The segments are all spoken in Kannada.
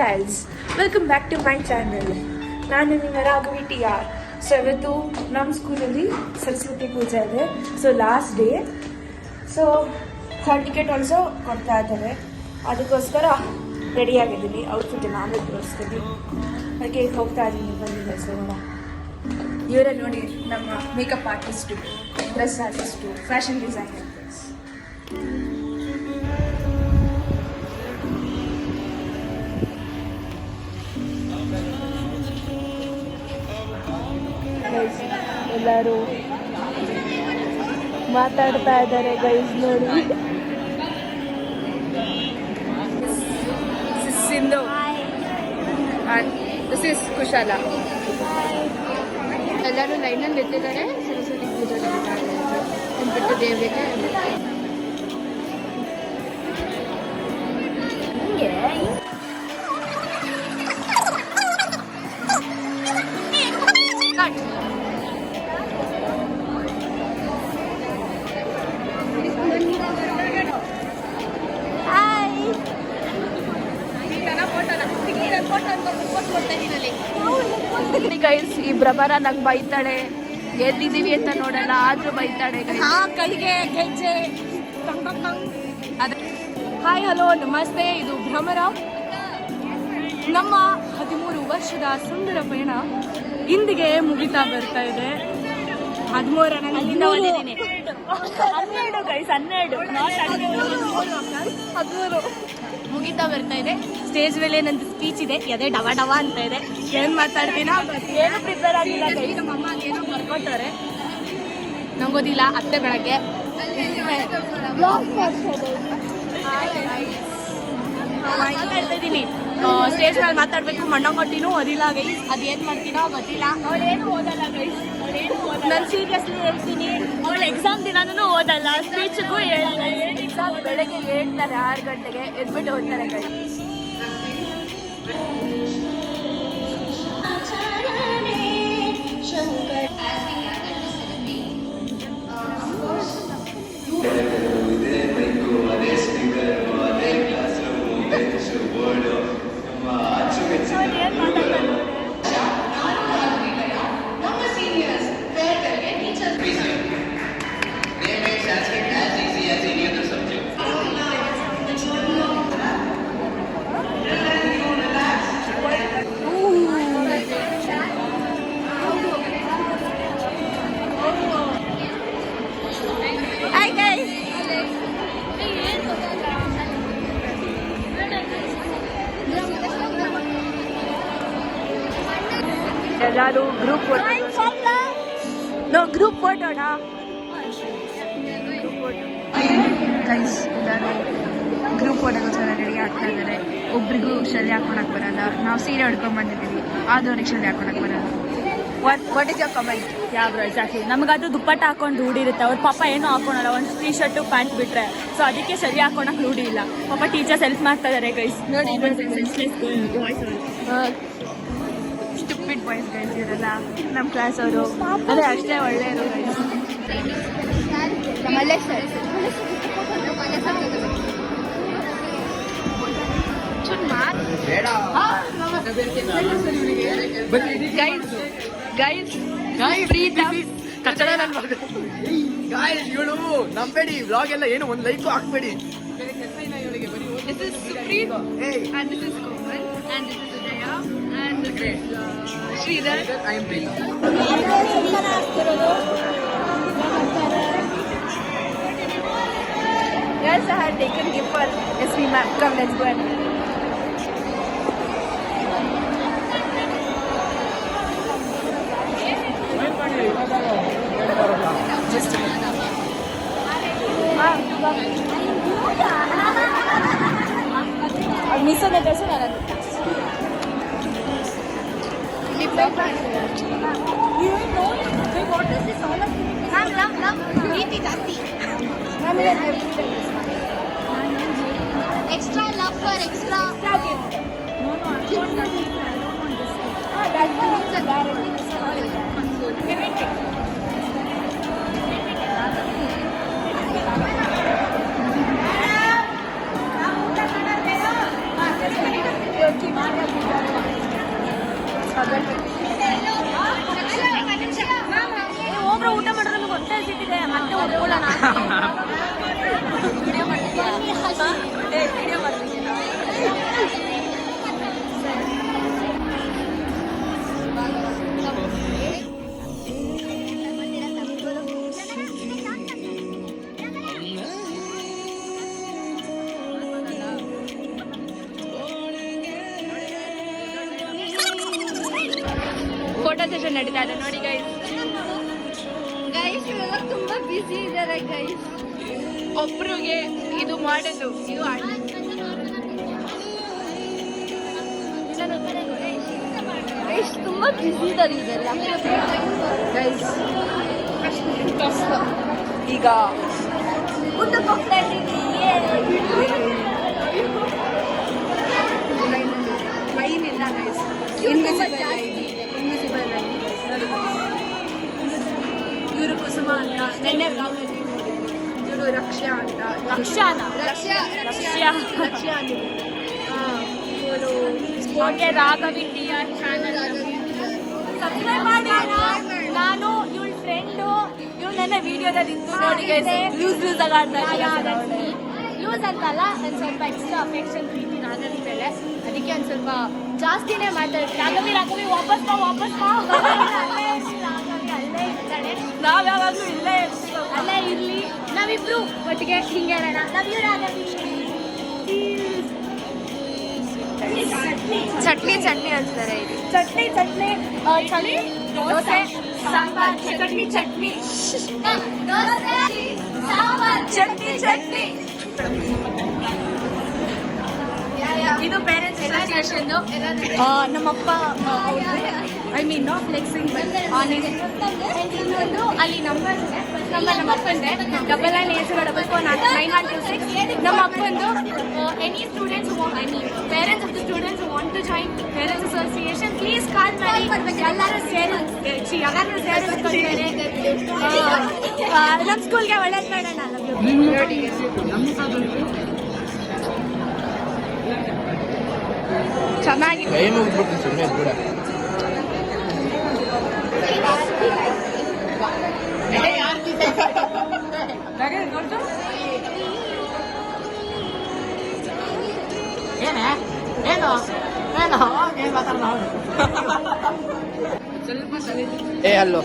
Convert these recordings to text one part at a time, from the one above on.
Guys, welcome back to my channel. ನಾನು ನಿಮ್ಮ ರಾಘವಿ TR. ಸೊ ಇವತ್ತು ನಮ್ಮ ಸ್ಕೂಲಲ್ಲಿ ಸರಸ್ವತಿ ಪೂಜೆ ಇದೆ. So last day. So hall ticket also ಕೊಡ್ತಾ ಇದ್ದಾರೆ. ಅದಕ್ಕೋಸ್ಕರ ರೆಡಿಯಾಗಿದ್ದೀನಿ. ಔಟ್ಫಿಟ್ ನಾವೇ ತೋರಿಸ್ತೀವಿ. ಹಾಗೆ ಹೋಗ್ತಾ ಇದ್ದೀನಿ, ಬಂದಿದೆ. ಸೊ ಇವರಲ್ಲಿ ನೋಡಿ ನಮ್ಮ makeup artist, dress artist, fashion designer. ಎಲ್ಲರೂ ಮಾತಾಡ್ತಾ ಇದ್ದಾರೆ ಗೈಸ್ ನೋಡಿ. Sindhu this is Kushal. ಎಲ್ಲರೂ ಲೈನಲ್ಲಿ ನಿಂತಿದ್ದಾರೆ. ಸರಸ್ವತಿ ಪೂಜೆ ಬಿಟ್ಟು ದೇವರಿಗೆ ಗೈಸ್, ಈ ಪ್ರಭಾರ ನಂಗೆ ಬೈತಾಳೆ, ಎಲ್ಲಿದ್ದೀವಿ ಅಂತ ನೋಡಲ್ಲ, ಆದ್ರೂ ಬೈತಾಳೆ. ಕೈಗೆ ಗೆಜ್ಜೆ. ಹಾಯ್, ಹಲೋ, ನಮಸ್ತೆ. ಇದು ಭ್ರಮರ. ನಮ್ಮ 13 ವರ್ಷದ ಸುಂದರ ಪಯಣ ಇಂದಿಗೆ ಮುಗಿತಾ ಬರ್ತಾ ಇದೆ. 13 ಗೈಸ್, 12 ಮುಗಿತಾ ಬರ್ತಾ ಇದೆ. ಸ್ಟೇಜ್ ಮೇಲೆ ನಂದು ಸ್ಪೀಚ್ ಇದೆ. ಎದೆ ಡವ ಡವ ಅಂತ ಇದೆ. ಏನ್ ಮಾತಾಡ್ತೀನ, ಏನು ಪ್ರಿಪೇರ್ ಆಗಿಲ್ಲ. ನಮ್ಮ ಅಮ್ಮ ಏನೋ ಬರ್ಕೊತಾರೆ, ನಂಗೋದಿಲ್ಲ. ಅತ್ತೆ ಬೆಳಗ್ಗೆ ಮಾತಾಡ್ತಾ ಇದ್ದೀನಿ. ಸ್ಟೇಜ್ ಮೇಲೆ ಮಾತಾಡ್ಬೇಕು. ಮಣ್ಣಂಗೊಟ್ಟಿನೂ ಓದಿಲ್ಲ ಗೈಸ್. ಅದೇನ್ ಮಾಡ್ತೀನೋ ಗೊತ್ತಿಲ್ಲ. ಅವಳೇನು ಓದಲ್ಲ ಗೈಸ್. ನಾನು ಸೀರಿಯಸ್ಲಿ ಹೇಳ್ತೀನಿ, ಅವಳು ಎಕ್ಸಾಮ್ ದಿನಾನೂ ಓದಲ್ಲ, ಸ್ಪೀಚ್ಗೂ ಹೇಳಲ್ಲ. ಏನು ಎಕ್ಸಾಮ್ ಬೆಳಗ್ಗೆ ಹೇಳ್ತಾರೆ 6 ಗಂಟೆಗೆ ಎದ್ಬಿಟ್ಟು ಓದ್ತಾರೆ ಗೈಸ್. ಎಲ್ಲರೂ ಗ್ರೂಪ್ ಫೋಟೋ. ಗ್ರೂಪ್ ಫೋಟೋಣ ಗೈಸ್. ಎಲ್ಲರೂ ಗ್ರೂಪ್ ಫೋಟೋಗೋಸ್ಕರ ರೆಡಿ ಆಗ್ತಾ ಇದ್ದಾರೆ. ಒಬ್ರಿಗೂ ಶಲ್ಯ ಹಾಕೊಳಕ್ ಬರಲ್ಲ. ನಾವು ಸೀರೆ ಉಡ್ಕೊಂಡ್ ಬಂದಿದ್ದೀವಿ, ಆದವ್ರಿಗೆ ಶಲ್ಯ ಹಾಕೊಳಕ್ ಬರಲ್ಲ. What is your comment? Exactly. ನಮಗದು ದುಪ್ಪಟ್ಟ ಹಾಕೊಂಡು ರೂಢಿ ಇರುತ್ತೆ. ಅವ್ರ ಪಾಪ ಏನೂ ಹಾಕೊಳಲ್ಲ, ಒಂದು ಟೀ ಶರ್ಟು ಪ್ಯಾಂಟ್ ಬಿಟ್ರೆ. ಸೊ ಅದಕ್ಕೆ ಸರಿ ಹಾಕೊಳಕ್ ರೂಢಿ ಇಲ್ಲ. ಪಾಪ ಟೀಚರ್ಸ್ ಹೆಲ್ಪ್ ಮಾಡ್ತಾ ಇದ್ದಾರೆ ಗೈಸ್ ನೋಡಿ. ಸ್ಟುಪಿಡ್ ಬಾಯ್ಸ್ ಗೈಸ್ ಇವರೆಲ್ಲ. ನಮ್ಮ ಕ್ಲಾಸ್ ಅವರು ಅದೇ ಅಷ್ಟೇ ಒಳ್ಳೆಯವರು ಗೈಸ್. ಇವಳು ನಂಬೇಡಿ, ವ್ಲಾಗ್ ಎಲ್ಲ ಏನು ಒಂದು like ಹಾಕ್ಬೇಡಿ. This is Supreet, and this is Komal, and this is Udaya, and this is Sridhar. I am Priya. Yes, I had taken gift for SV ma'am. Come, let's go and just a minute. Miss on the dress and what is this all of love Preeti Jati. Extra love for extra. No, that's a guarantee. Photo session ನಡೀತಾ ಇದೆ ನೋಡಿ ಗೈಸ್. ಗೈಸ್ ಇವಾಗ ತುಂಬಾ ಬಿಸಿ ಇದ್ದಾರೆ ಗೈಸ್. ಒಬ್ರಿಗೆ ಇದು ಮಾಡೋದು ಇದು ಗೈಸ್ ತುಂಬಾ ಬಿಸಿ ಇದ್ದಾರೆ ಇದೆಲ್ಲ ಗೈಸ್. ಈಗ ಊಟಕ್ಕೆ ಹೋಗ್ತಾ ಇದ್ದೀವಿ. ಲೈನ್ ಇಲ್ಲ ಗೈಸ್. Invisible line. ಇವರು ಕುಸುಮ ಅಂತ ನೆನ್ನೆ ಬ್ಲಾಗಲ್ಲಿ ಇವರು ರಕ್ಷಾ ಅಂತ. ರಕ್ಷ್ಯಾ ಹಾಗೆ ರಾಘವಿ TR ಚಾನಲ್ ಸಬ್ಸ್ಕ್ರೈಬ್ ಮಾಡಿ. ನಾನು ಇವಳ ಫ್ರೆಂಡು, ಇವಳು ನನ್ನ ವಿಡಿಯೋದಲ್ಲಿ ಇದ್ದು ನೋಡಿ ಗೈಸ್. ಲೂಸ್ ಆಗಾಡ್ತಾ ಲೂಸ್ ಅಂತಲ್ಲ, ಒಂದು ಸ್ವಲ್ಪ ಎಕ್ಸ್ಟ್ರಾ ಅಫೆಕ್ಷನ್ ಪ್ರೀತಿ ರಾಘವಿ ಮೇಲೆ, ಅದಕ್ಕೆ ಒಂದು ಸ್ವಲ್ಪ ಜಾಸ್ತಿನೇ ಮಾತಾಡ್ತೀನಿ. ರಾಘವಿ ವಾಪಸ್ ಬಾ ರಾಘವಿ ಅಲ್ಲೇ ಇರ್ತಾಳೆ. ನಾವ್ ಯಾವಾಗ್ಲೂ ಇಲ್ಲೇ ಅಲ್ಲೇ ಇರ್ಲಿ, ನಾವಿಬ್ರು ಒಟ್ಟಿಗೆ ಹಿಂಗೆ ಇರೋಣ. Love you Raghavi. ಚಟ್ನಿ ಅಂತಾರೆ ಇಲ್ಲಿ. ಚಟ್ನಿ ದೋಸೆ ಸಾಂಬಾರ್ ಚಟ್ನಿ ದೋಸೆ ಸಾಂಬಾರ್ ಚಟ್ನಿ. ಇದು ಪೇರೆಂಟ್ಸ್ ಅಸೋಸಿಯೇಷನ್. ನಮ್ಮಪ್ಪ I mean not flexing but honest. ಇನ್ನೊಂದು ಅಲ್ಲಿ ನಂಬರ್ ಇದೆ. ನಮ್ಮ ಅಪ್ಪಂದೆ 9980449126. ನಮ್ಮ ಅಪ್ಪಂದು any students who want, I mean parents of the students who want to join parents association, please call ಮಾಡಿ. ಎಲ್ಲರೂ ಸೇರಿಸ್ಕೊಳ್ತಾರೆ. ನಮ್ಮ ಸ್ಕೂಲ್ಗೆ ಒಳ್ಳೇದು ಮಾಡೋಣ. ಚೆನ್ನಾಗಿ ಕೈ ಮುಗಿದ್ಬಿಟ್ಟು ಸುಮ್ಮನೆ ಕೂಡ ಏ ಅಲ್ಲೋ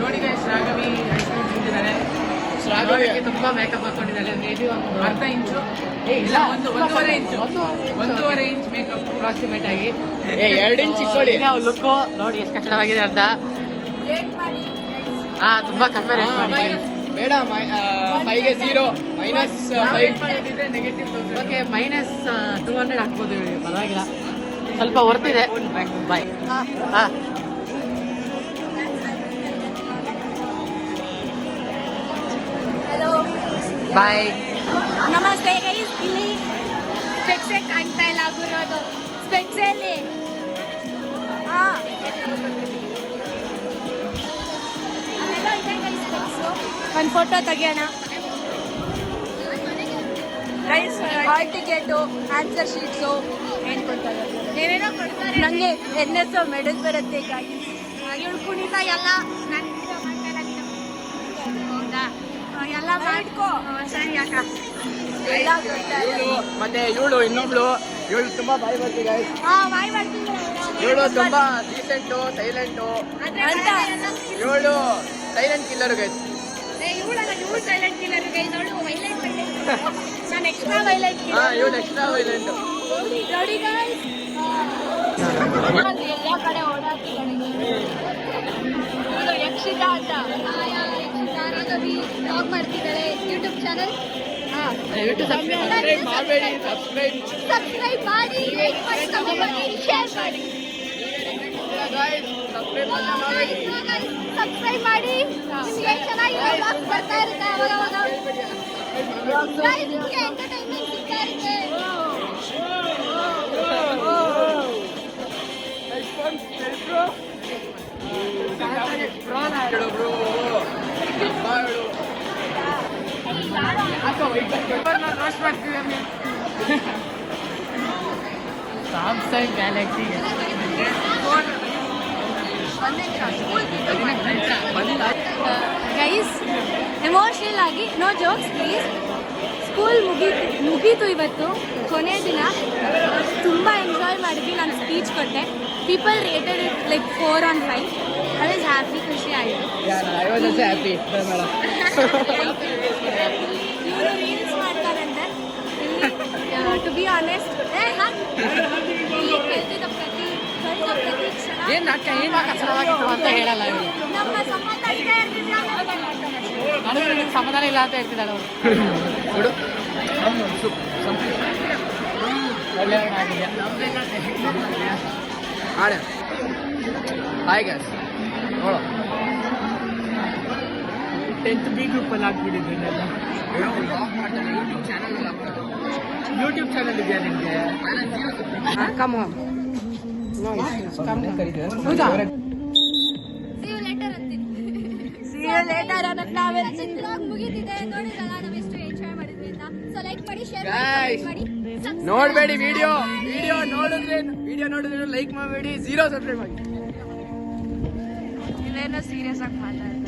ನೋಡಿ ಗೈಸ್, ರಾಘವಿ ತಿಂತಿದ್ದಾರೆ. ರಾಘವಿಗೆ ತುಂಬಾ ಮೇಕಪ್ ಹಾಕೊಂಡಿದ್ದಾರೆ. ಮೇಬಿ ಒಂದು ಅರ್ಧ ಇಂಚು ಇಲ್ಲ, ಒಂದೂವರೆ ಇಂಚ್ ಮೇಕಪ್ ಅಪ್ರಾಕ್ಸಿಮೇಟ್ ಆಗಿ. 2 ಇಂಚ್ ಇಟ್ಕೊಳ್ಳಿ. ಲುಕ್ ನೋಡಿ ಎಷ್ಟು ಕಷ್ಟವಾಗಿದೆ ಅರ್ಧ. ತುಂಬಾ ಕಡಿಮೆ ರೇಟ್ ಮಾಡಿ. ಬೇಡ 5ಗೆ 0 -5 ನೆಗೆಟಿವ್. ಓಕೆ -200 ಹಾಕ್ಬೋದು, ಪರವಾಗಿಲ್ಲ, ಸ್ವಲ್ಪ ವರ್ತಿದೆ. ಬಾಯ್. ಬಾಯ್. ನಮಸ್ತೆ ಗೈಸ್. ಇಲ್ಲಿ ಸ್ಪೆಕ್ಸೇ ಕಾಣ್ತಾ ಇಲ್ಲ ಆಗಿರೋದು. ಸ್ಪೆಕ್ಸಲ್ಲಿ ಒಂದು ಫೋಟೋ ತೆಗಿಯೋಣ ಗೈಸ್. ಹಾಲ್ ಟಿಕೆಟು, ಆನ್ಸರ್ ಶೀಟ್ಸು ಏನು ಕೊಡ್ತಾರೆ. ಏನೇನೋ ಕೊಡ್ತಾರೆ. ನನಗೆ NS ಮೆಡಲ್ ಬರುತ್ತೆ ಗಾಡಿ. ಇವಳು ಕುಣಿತ ಎಲ್ಲ ಎಲ್ಲ ಮಾಡ್ಕೋ. ಸರಿ ಅಕ್ಕ. ಎಲ್ಲ ಕೊಡ್ತಾರೆ. ಮತ್ತೆ ಇವಳು ಇನ್ನೊಬ್ಳು, ಇವಳು ತುಂಬಾ ಬಾಯಿ ಬರ್ತಿ ಗೈಸ್. ಬಾಯ್ ಮಾಡ್ತೀನಿ. ಇವಳು ತುಂಬಾ ಡೀಸೆಂಟು, ಸೈಲೆಂಟು. ಇವಳು ಸೈಲೆಂಟ್ ಕಿಲ್ಲರ್ ಗೈಸ್. ಇವಳು ಸೈಲೆಂಟ್ ಕಿಲ್ಲರ್ ಗೈಸ್. ಅವಳು ವೈಲೆಂಟ್ ನಾನು ಎಕ್ಸ್ಟ್ರಾ ವೈಲೆಂಟ್ ಇವಳು ಎಕ್ಸ್ಟ್ರಾ ವೈಲೆಂಟ್. ನೋಡಿ ಗೈಸ್, ಎಲ್ಲ ಕಡೆ ಓಡಾಡ್ತಿದ್ದಾಳೆ. ಇವಳು ಯಕ್ಷಿತಾ ಅಂತ. ರಾಘವಿ ಬ್ಲಾಗ್ ಮಾಡ್ತಿದ್ದಾಳೆ ಯೂಟ್ಯೂಬ್ ಚಾನಲ್. ದಯವಿಟ್ಟು ಸಬ್ಸ್ಕ್ರೈಬ್ ಮಾಡಬೇಡಿ. ಸಬ್ಸ್ಕ್ರೈಬ್ ಮಾಡಿ, ಲೈಕ್ ಮಾಡಿ, ಕಮೆಂಟ್ ಮಾಡಿ, ಶೇರ್ ಮಾಡಿ. ಸಬ್ಸ್ಕ್ರೈಬ್ ಮಾಡಿ. ನಿಮಗೆ ಚೆನ್ನಾಗಿರೋ ಬ್ಲಾಗ್ಸ್ ಬರ್ತಾ ಇರುತ್ತೆ ಅವಾಗ. ನಿಮಗೆ ಎಂಟರ್ಟೈನ್ಮೆಂಟ್ ಸಿಗ್ತಾ ಇರುತ್ತೆ. ಸ್ಯಾಮ್ಸಂಗ್ ಗ್ಯಾಲಕ್ಸಿಗೆ ಗೈಸ್, ಎಮೋಷನಲ್ ಆಗಿ ನೋ ಜೋಕ್ಸ್ ಪ್ಲೀಸ್. ಸ್ಕೂಲ್ ಮುಗೀತು ಇವತ್ತು, ಕೊನೆ ದಿನ. ತುಂಬ ಎಂಜಾಯ್ ಮಾಡಿದ್ವಿ. ನಾನು ಸ್ಪೀಚ್ ಕೊಟ್ಟೆ. People rated it like 4 on 5. I was happy, ಖುಷಿ ಆಯಿತು. ಇವರು ರೀಲ್ಸ್ ಮಾಡ್ತಾರಂತೆ ಇಲ್ಲಿ. ಟು ಬಿ ಆನೆಸ್ಟ್, ಇಲ್ಲಿ ಕಲ್ತಿದ್ದ ಪ್ರತಿ ಏನ್ ನಾಟಕ ಏನು ಚೆನ್ನಾಗಿತ್ತು ಅಂತ ಹೇಳಲ್ಲ ಇವರು. ನಮ್ಮ ಸಂಬಂಧ ಇದೆ ಇರ್ತಿದ್ರೆ ನನಗೆ ನಿನಗೆ ಸಮಾಧಾನ ಇಲ್ಲ ಅಂತ ಹೇಳ್ತಿದ್ದಾಳೆ ಅವರು. ನೋಡು ಆಡ ಹಾಯ್ ಗಾಯ್ಸ್ ನೋಡು 10th B ಗ್ರೂಪಲ್ಲಿ ಹಾಕ್ಬಿಟ್ಟಿದ್ದೀನಿ ಯೂಟ್ಯೂಬ್ ಚಾನಲ್ ಇದೆಯಾ ನಿಮಗೆ? Come home Pooja See you later ಅಂತೀನಿ. See you later ಅನ್ನೋದು ನಾವೇ ವ್ಲಾಗ್ ಮುಗೀತಿದೆ ನೋಡಿದ್ರಲ್ಲ ನಾವು ಎಷ್ಟು ಎಂಜಾಯ್ ಮಾಡಿದ್ವಿ ಅಂತ. ಸೊ ಲೈಕ್ ಮಾಡಿ ಶೇರ್ Guys. ಮಾಡಿ ನೋಡ್ಬೇಡಿ ವಿಡಿಯೋ ನೋಡಿದ್ರೆ ಲೈಕ್ ಮಾಡಬೇಡಿ 0 ಸಬ್ಸ್ಕ್ರೈಬ್ ಮಾಡಿ ಇಲ್ಲೇನೋ ಸೀರಿಯಸ್ ಆಗಿ ಮಾತಾಡ್ತಾರೆ.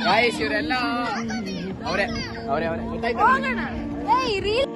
ಗಾಯ್ಸ್ ಇವರೆಲ್ಲ ಅವರೇ ಗೊತ್ತಾಯ್ತಾ ಹೋಗೋಣ. ಏಯ್ ರೀಲ್